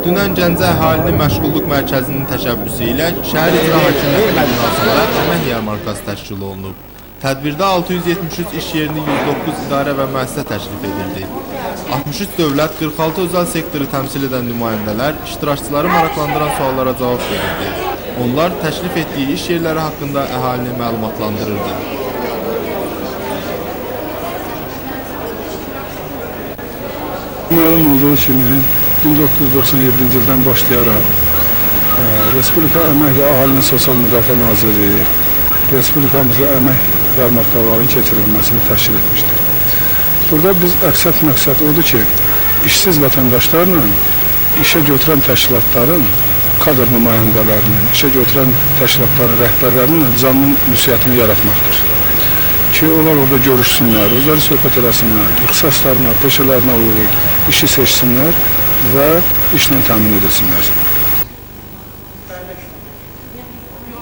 Dünən Gəncə Əhalinin Məşğulluq Mərkəzinin təşəbbüsü ilə şəhər icra hakimiyyəti binasında əmək yarmarkası təşkil olunub. Tədbirdə 673 iş yerini 109 idarə və müəssisə təklif edildi. 63 dövlət, 46 özəl sektoru təmsil edən nümayəndələr iştirakçıları maraqlandıran suallara cavab verildi. Onlar təklif etdiyi iş yerləri haqqında əhalini məlumatlandırırdı. Məlum olduğu kimi 1997-ci ildən başlayaraq Respublika Əmək və Əhalinin Sosial Müdafiə Nazirliyi Respublikamızda əmək yarmarkalarının keçirilməsini təşkil etmişdir. Burada biz məqsəd odur ki, işsiz vətəndaşlarla işə götürən təşkilatların kadr nümayəndələrinin, işə götürən təşkilatların rəhbərlərinin canlı ünsiyyətini yaratmaqdır. Ki, onlar orada görüşsünlər, özləri söhbət eləsinlər, ixtisaslarına, peşələrinə uyğun işi seçsinlər və işlə təmin edilsinlər.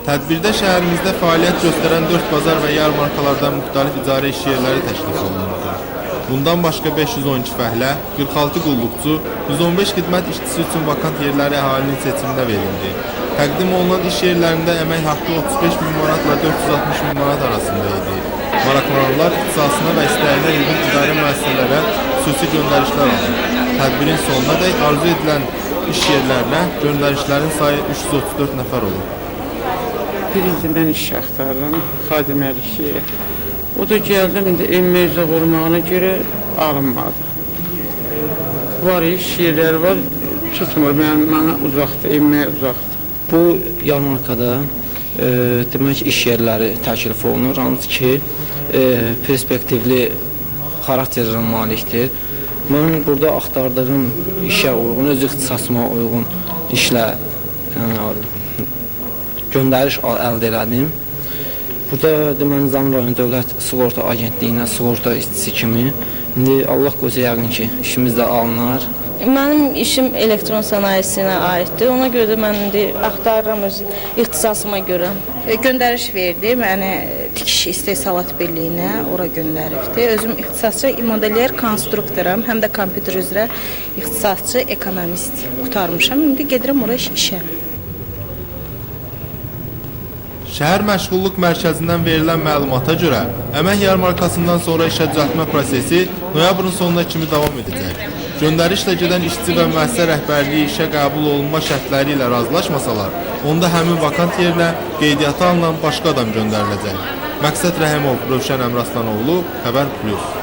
Tədbirdə şəhərimizdə fəaliyyət göstərən 4 bazar və yarmarkalardan müxtəlif icarə iş yerləri təklif olunurdu. Bundan başqa 512 fəhlə, 46 qulluqçu, 115 xidmət işçisi üçün vakant yerləri əhalinin seçimində verildi. Təqdim olunan iş yerlərində əmək haqqı 35 min manatla 460 min manat arasında idi. Maraqlananlar ixtisasına və istəyinə uyğun idarə müəssisələrə xüsusi göndərişlər aldı. Tədbirin sonuna dək arzu edilən iş yerlərinə göndərişlərin sayı 334 nəfər olub. Birinci mən iş axtardım, xadiməlikçi. O da gəldim, mövzə vurmağına görə alınmadı. Var iş yerləri var, tutmur, mənə uzaqdır, emməyə uzaqdır. Bu yarmarkada demək iş yerləri təklif olunur, hansı ki perspektivli xarakterə malikdir. Mən burada axtardığım işə uyğun, öz ixtisasıma uyğun işlə göndəriş əldə elədim. Burada deməli Nizami rayon Dövlət Sığorta Agentliyinə sığorta işçisi kimi indi Allah qoysa yəqin ki işimiz də alınar. Mənim işim elektron sənayesinə aiddir. Ona görə də mən indi axtarıram öz ixtisasıma görə. Göndəriş verdi məni tikiş istehsalat birliyinə, ora göndəribdi. Özüm ixtisasçı modelyer konstruktoram, həm də kompüter üzrə ixtisasçı ekonomist qurtarmışam. İndi gedirəm ora işə. Şəhər Məşğulluq Mərkəzindən verilən məlumata görə, əmək yarmarkasından sonra işə düzəltmə prosesi noyabrın sonuna kimi davam edəcək. Göndərişlə gedən işçi və müəssisə rəhbərliyi işə qəbul olunma şərtləri ilə razılaşmasalar, onda həmin vakant yerinə qeydiyyata alınan başqa adam göndəriləcək. Məqsəd Rəhimov, Rövşən Əmraslanoğlu, Xəbər Plus.